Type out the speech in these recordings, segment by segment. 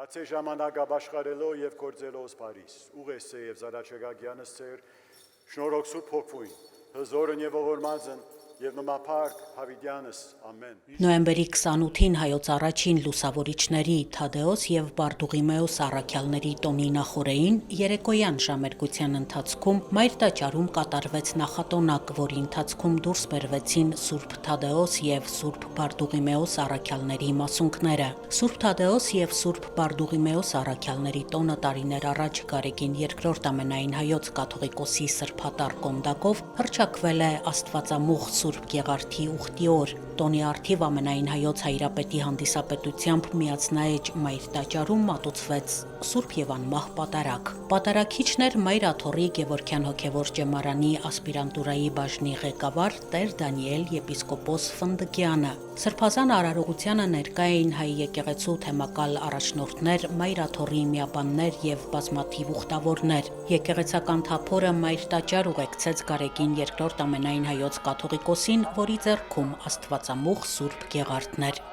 Հացե ժամանակ աբաշխարելով և գործելով սպարիս, ուղես է և զարաչեգագյանս ծեր, շնորոք սուր փոքվույն, հզորն և ողորմազն, և նմապարկ հավիդյանս, ամեն։ Նոյեմբերի 28-ին հայոց առաջին լուսավորիչների Թադեոս և Բարդուղիմեոս առաքյալների տոնի նախօրեին երեկոյան ժամերգության ընթացքում Մայր տաճարում կատարվեց նախատոնակ, որի ընթացքում դուրս բերվեցին Սուրբ Թադեոս և Սուրբ Բարդուղիմեոս առաքյալների մասունքները։ Սուրբ Թադեոս և Սուրբ Բարդուղիմեոս առաքյալների տոնը տարիներ առաջ Գարեգին II ամենայն հայոց կաթողիկոսի սրբատար կոնդակով հռչակվել է Աստվածամուխ Սուրբ Գեղարդի ուխտի օր։ Տոնի առթիվ ամենայն հայոց հայրապետի հանդիսապետությամբ միացնաեջ Մայր տաճարում մատուցվեց Սուրբ և անմահ պատարագ։ Պատարագիչներ Մայր աթոռի Գևորգյան հոգևոր ճեմարանի ասպիրանտուրայի բաժնի ղեկավար Տեր Դանիել եպիսկոպոս Ֆնդկյանը։ Սրբազան արարողությանը ներկա էին հայ եկեղեցու թեմակալ առաջնորդներ, Մայր աթոռի միաբաններ և բազմաթիվ ուխտավորներ։ Եկեղեցական թափորը Մայր տաճար ուղեկցեց Գարեգին II ամենայն հայոց կաթողիկոսին, որի ձեռքում Աստվածամուխ Սուրբ Գեղարդն էր։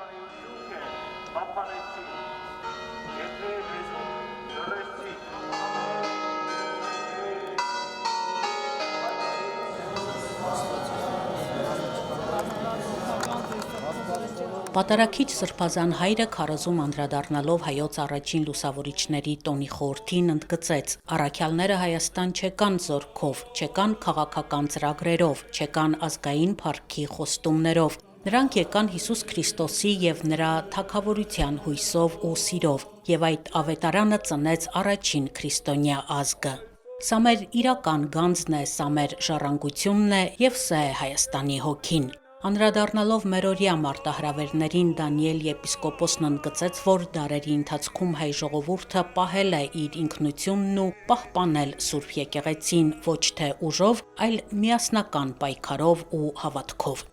Պատարագիչ Սրբազան հայրը քարոզում անդրադառնալով հայոց առաջին լուսավորիչների տոնի խորհրդին ընդգծեց. առաքյալները Հայաստան չեկան զորքով, չեկան քաղաքական ծրագրերով, չեկան ազգային փառքի խոստումներով։ Նրանք եկան Հիսուս Քրիստոսի և նրա թագավորության հույսով ու սիրով, և այդ ավետարանը ծնեց առաջին քրիստոնյա ազգը։ Սա մեր իրական գանձն է, սա մեր ժառանգությունն է և սա է Հայաստանի հոգին։ Անդրադառնալով մերօրյա մարտահրավերներին Դանիել եպիսկոպոսն ընդգծեց, որ դարերի ընթացքում հայ ժողովուրդը պահել է իր ինքնությունն ու պահպանել Սուրբ եկեղեցին ոչ թե ուժով, այլ միասնական պայքարով ու հավատքով։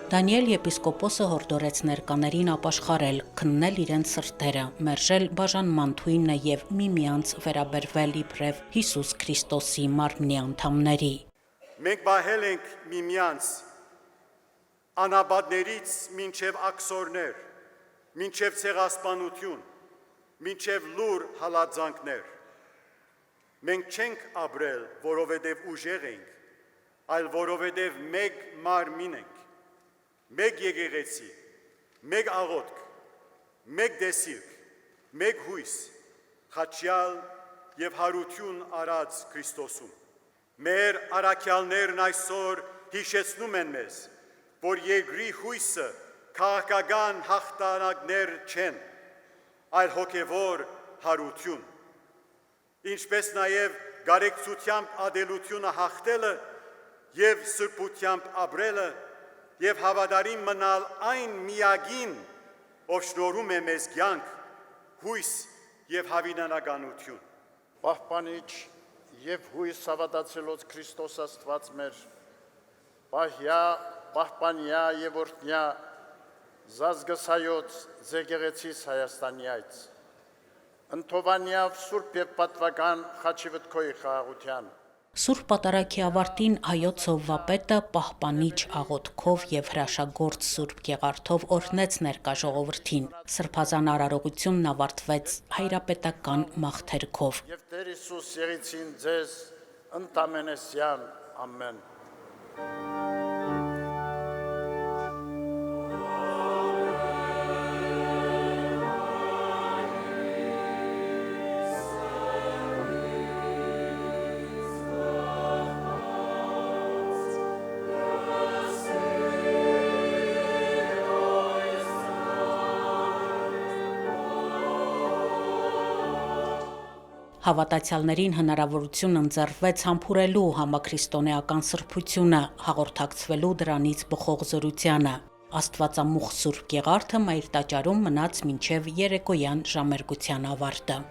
Դանիել եպիսկոպոսը հորդորեց ներկաներին ապաշխարել, քննել իրենց սրտերը, մերժել բաժանման թույնը և միմյանց վերաբերվել իբրև Հիսուս Քրիստոսի մարմնի անդամների։ Մենք պահել ենք միմյանց անաբատներից մինչև աքսորներ, մինչև ցեղասպանություն, մինչև լուր հալածանքներ։ Մենք չենք ապրել, որովհետև ուժեղ ենք, այլ որովհետև մեկ մարմին ենք, մեկ եկեղեցի, մեկ աղոթք, մեկ դեսիլք, մեկ հույս, խաչյալ և հարություն արած Քրիստոսում։ Մեր առաքյալներն այսօր հիշեցնում են մեզ, որ երկրի հույսը քաղաքական հաղթանակներ չեն, այլ հոգևոր հարություն, ինչպես նաև գարեկցությամբ ադելությունը հաղթելը և սրբությամբ ապրելը և հավատարիմ մնալ այն միագին, ով շնորհում է մեզ կյանք, հույս և հավիտենականություն։ Պահպանիչ և հույս հավատացելոց Քրիստոս Աստված մեր, պահյա, պահպանյա և օրհնյա զազգս հայոց եկեղեցիս Հայաստանի այց, ընթովանյավ սուրբ և պատվական խաչիվտքոյի խաղաղության։ Սուրբ պատարագի ավարտին հայոց հովվապետը պահպանիչ աղոթքով և հրաշագործ Սուրբ Գեղարդով օրհնեց ներկա ժողովրդին։ Սրբազան արարողությունն ավարտվեց հայրապետական մաղթերքով։ Եվ Տեր Հիսուս եղիցին ձեզ ընդամենեսյան, ամեն։ Հավատացյալներին հնարավորություն ընձեռվեց համբուրելու համաքրիստոնեական սրբությունը, հաղորդակցվելու դրանից բխող զորությանը։ Աստվածամուխ Սուրբ Գեղարդը Մայր տաճարում մնաց մինչև երեկոյան ժամերգության ավարտը։